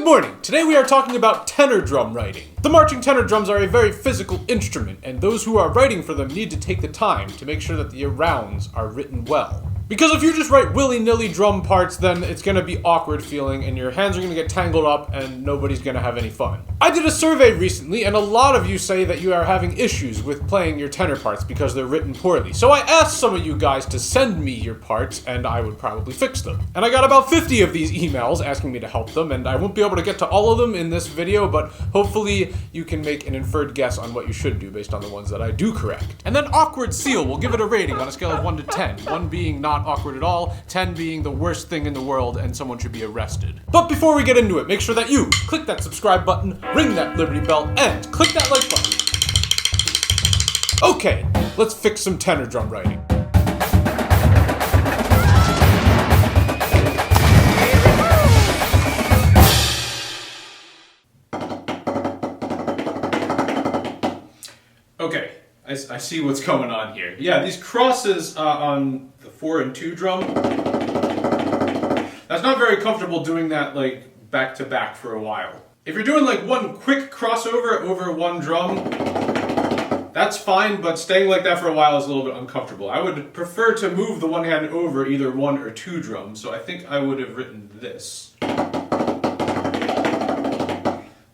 Good morning! Today we are talking about tenor drum writing. The marching tenor drums are a very physical instrument, and those who are writing for them need to take the time to make sure that the rounds are written well. Because if you just write willy-nilly drum parts, then it's going to be awkward feeling, and your hands are going to get tangled up, and nobody's going to have any fun. I did a survey recently, and a lot of you say that you are having issues with playing your tenor parts because they're written poorly. So I asked some of you guys to send me your parts, and I would probably fix them. And I got about 50 of these emails asking me to help them, and I won't be able to get to all of them in this video, but hopefully you can make an inferred guess on what you should do based on the ones that I do correct. And then Awkward Seal will give it a rating on a scale of 1 to 10, 1 being not awkward at all, 10 being the worst thing in the world and someone should be arrested. But before we get into it, make sure that you click that subscribe button, ring that Liberty bell, and click that like button. Okay, let's fix some tenor drum writing. Okay, I see what's going on here. Yeah, these crosses on the 4 and 2 drum, that's not very comfortable doing that like back to back for a while. If you're doing like one quick crossover over one drum, that's fine, but staying like that for a while is a little bit uncomfortable. I would prefer to move the one hand over either 1 or 2 drums, so I think I would have written this.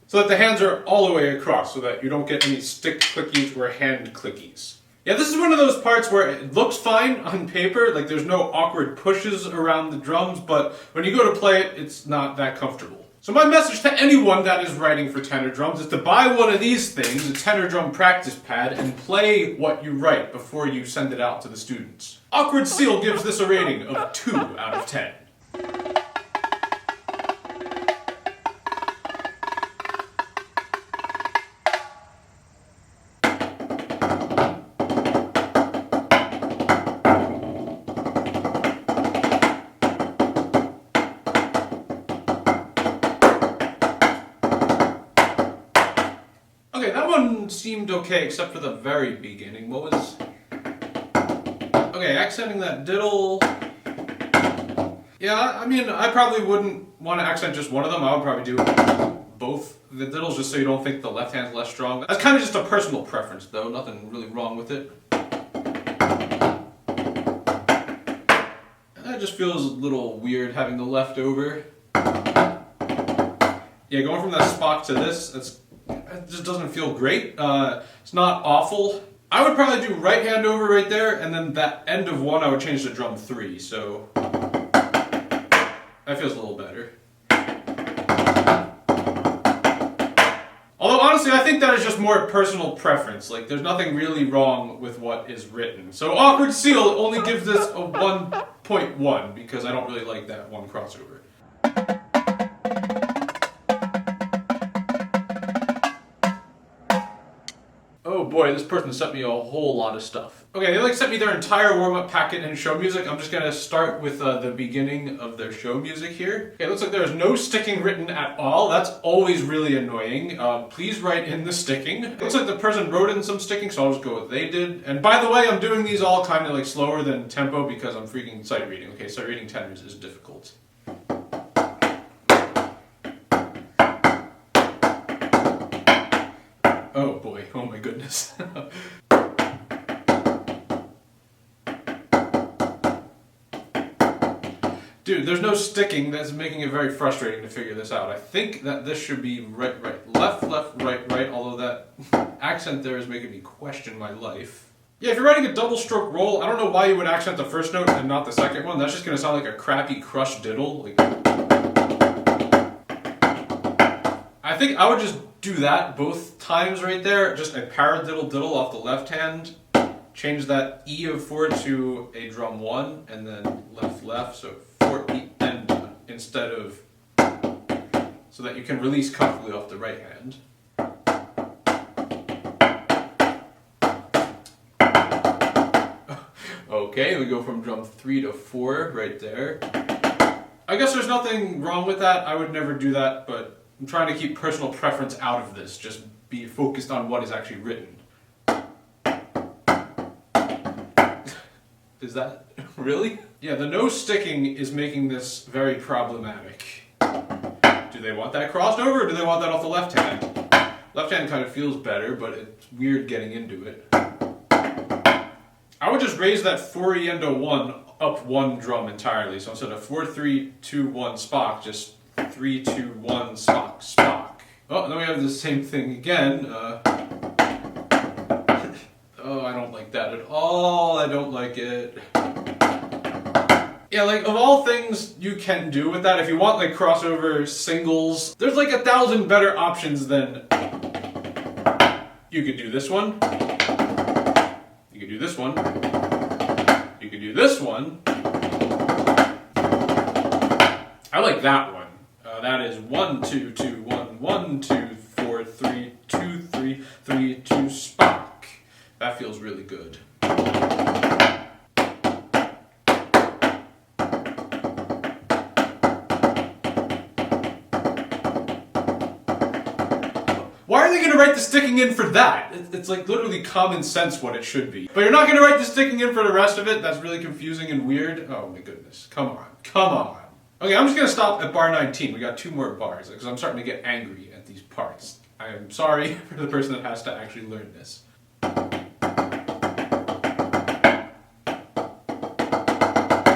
So that the hands are all the way across, so that you don't get any stick clickies or hand clickies. Yeah, this is one of those parts where it looks fine on paper, like there's no awkward pushes around the drums, but when you go to play it, it's not that comfortable. So my message to anyone that is writing for tenor drums is to buy one of these things, a tenor drum practice pad, and play what you write before you send it out to the students. Awkward Seal gives this a rating of 2 out of 10. Okay, that one seemed okay except for the very beginning. What was... Okay, accenting that diddle... Yeah, I mean, I probably wouldn't want to accent just one of them. I would probably do both the diddles just so you don't think the left hand's less strong. That's kind of just a personal preference though, nothing really wrong with it. That just feels a little weird having the left over. Yeah, going from that spot to this, it just doesn't feel great. It's not awful. I would probably do right hand over right there, and then that end of 1 I would change to drum 3, so that feels a little better. Although honestly, I think that is just more personal preference. Like, there's nothing really wrong with what is written. So Awkward Seal only gives this a 1.1 because I don't really like that one crossover. Oh boy, this person sent me a whole lot of stuff. Okay, they sent me their entire warm-up packet and show music. I'm just gonna start with the beginning of their show music here. Okay, it looks like there's no sticking written at all. That's always really annoying. Please write in the sticking. It looks like the person wrote in some sticking, so I'll just go with what they did. And by the way, I'm doing these all kind of like slower than tempo because I'm freaking sight reading. Okay, sight reading tenors is difficult. Oh boy, oh my goodness. Dude, there's no sticking. That's making it very frustrating to figure this out. I think that this should be right, right, left, left, right, right, although that accent there is making me question my life. Yeah, if you're writing a double stroke roll, I don't know why you would accent the first note and not the second one. That's just going to sound like a crappy crushed diddle. I think I would just do that both times right there, just a paradiddle diddle off the left hand, change that E of 4 to a drum 1, and then left left, so 4 E and 1 instead of, so that you can release comfortably off the right hand. Okay, we go from drum 3 to 4 right there. I guess there's nothing wrong with that. I would never do that, but I'm trying to keep personal preference out of this, just be focused on what is actually written. Is that really? Yeah, the no sticking is making this very problematic. Do Do they want that crossed over, or do they want that off the left hand? Left hand kind of feels better, but it's weird getting into it. I would just raise that 4E1 up one drum entirely. So instead of 4-3-2-1 Spock, just 3-2-1 Spock, Spock. Oh, and then we have the same thing again. Oh, I don't like that at all. I don't like it. Yeah, like, of all things you can do with that, if you want, like, crossover singles, there's, like, 1,000 better options than... You could do this one. You could do this one. You could do this one. I like that one. That is 1, 2, 2, 1, 1, 2, 4, 3, 2, 3, 3, 2, Spock. That feels really good. Why are they going to write the sticking in for that? It's like literally common sense what it should be. But you're not going to write the sticking in for the rest of it? That's really confusing and weird. Oh my goodness. Come on. Come on. Okay, I'm just going to stop at bar 19. We got 2 more bars because I'm starting to get angry at these parts. I am sorry for the person that has to actually learn this. Well,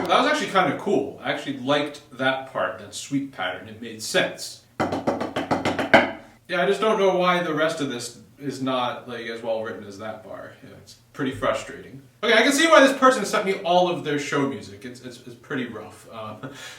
that was actually kind of cool. I actually liked that part, that sweep pattern. It made sense. Yeah, I just don't know why the rest of this is not like as well written as that bar. Yeah, it's pretty frustrating. Okay, I can see why this person sent me all of their show music. It's pretty rough.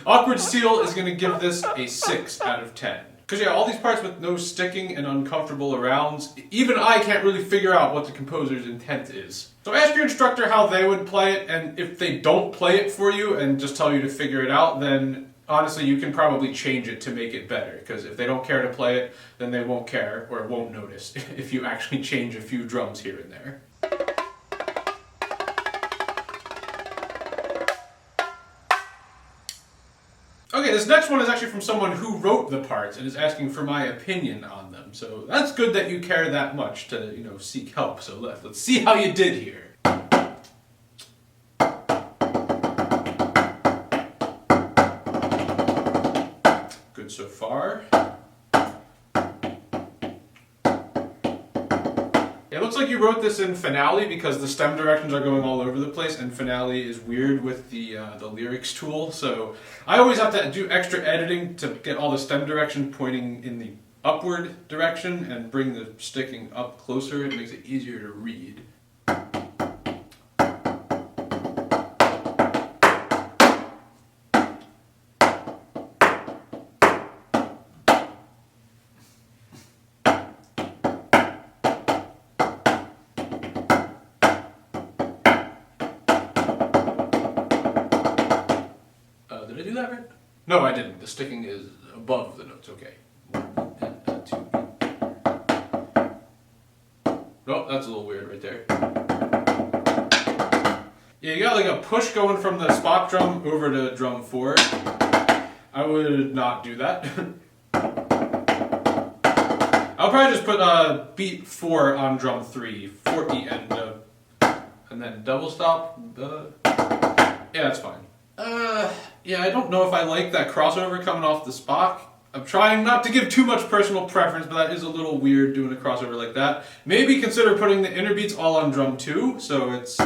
Awkward Seal is going to give this a 6 out of 10. Because yeah, all these parts with no sticking and uncomfortable arounds, even I can't really figure out what the composer's intent is. So ask your instructor how they would play it, and if they don't play it for you and just tell you to figure it out, then honestly, you can probably change it to make it better, because if they don't care to play it, then they won't care or won't notice if you actually change a few drums here and there. Okay, this next one is actually from someone who wrote the parts and is asking for my opinion on them. So that's good that you care that much to, you know, seek help. So let's see how you did here. Good so far. It looks like you wrote this in finale because the stem directions are going all over the place, and finale is weird with the lyrics tool. So I always have to do extra editing to get all the stem direction pointing in the upward direction and bring the sticking up closer. It makes it easier to read. Did I do that right? No, I didn't. The sticking is above the notes. Okay. 1 and 2. No, that's a little weird right there. Yeah, you got like a push going from the spot drum over to drum 4. I would not do that. I'll probably just put beat 4 on drum 3, 4E and then double stop. Yeah, that's fine. Yeah, I don't know if I like that crossover coming off the Spock. I'm trying not to give too much personal preference, but that is a little weird doing a crossover like that. Maybe consider putting the inner beats all on drum 2, so it's...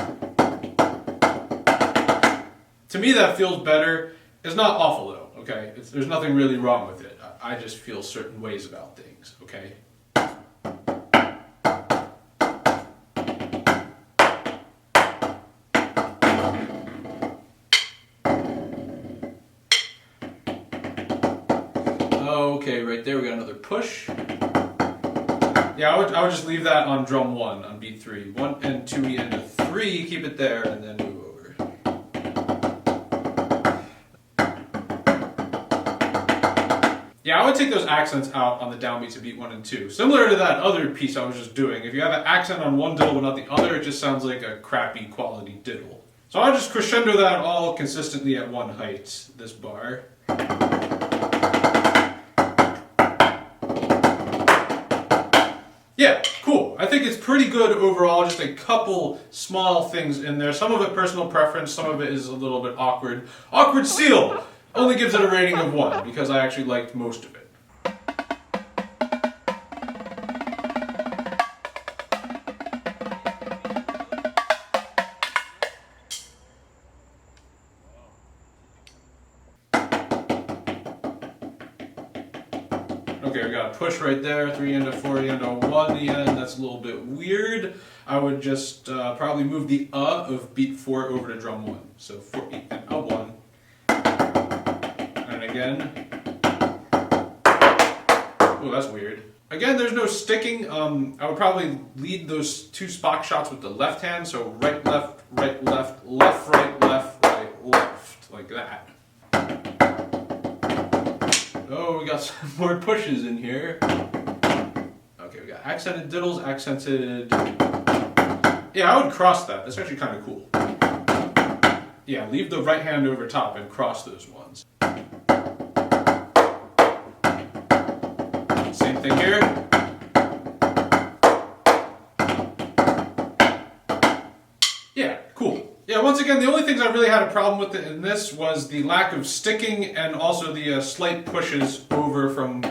To me that feels better. It's not awful though, okay? There's nothing really wrong with it. I just feel certain ways about things, okay? Okay, right there we got another push. Yeah, I would just leave that on drum 1 on beat 3. 1 and 2E and a 3, keep it there, and then move over. Yeah, I would take those accents out on the downbeats of beat 1 and 2. Similar to that other piece I was just doing. If you have an accent on one diddle but not the other, it just sounds like a crappy quality diddle. So I'll just crescendo that all consistently at one height, this bar. Yeah, cool. I think it's pretty good overall, just a couple small things in there. Some of it personal preference, some of it is a little bit awkward. Awkward Seal only gives it a rating of 1 because I actually liked most of it. Okay, we got a push right there, 3 and a 4 and a 1 the end. That's a little bit weird. I would just probably move the of beat 4 over to drum 1. So 4 and a 1. And again. Oh, that's weird. Again, there's no sticking. I would probably lead those 2 Spock shots with the left hand. So right, left, right, left, left, right, left, like that. Oh, we got some more pushes in here. Okay, we got accented diddles, accented... Yeah, I would cross that. That's actually kind of cool. Yeah, leave the right hand over top and cross those ones. Same thing here. Yeah, cool. Yeah, once again, the only things I really had a problem with in this was the lack of sticking and also the slight pushes over from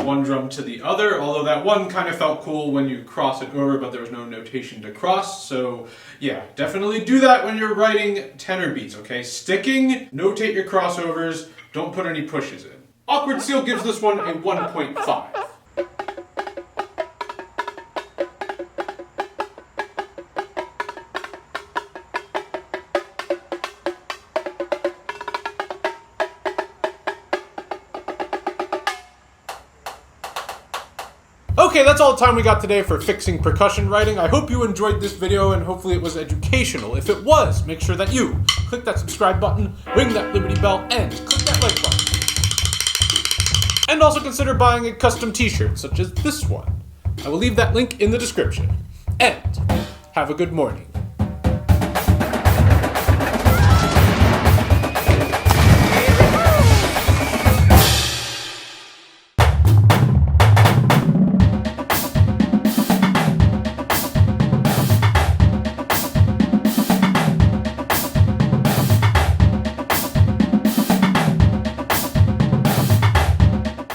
one drum to the other, although that one kind of felt cool when you cross it over, but there was no notation to cross. So yeah, definitely do that when you're writing tenor beats, okay? Sticking, notate your crossovers, don't put any pushes in. Awkward Seal gives this one a 1.5. Okay, that's all the time we got today for fixing percussion writing. I hope you enjoyed this video and hopefully it was educational. If it was, make sure that you click that subscribe button, ring that Liberty Bell, and click that like button. And also consider buying a custom t-shirt such as this one. I will leave that link in the description. And have a good morning.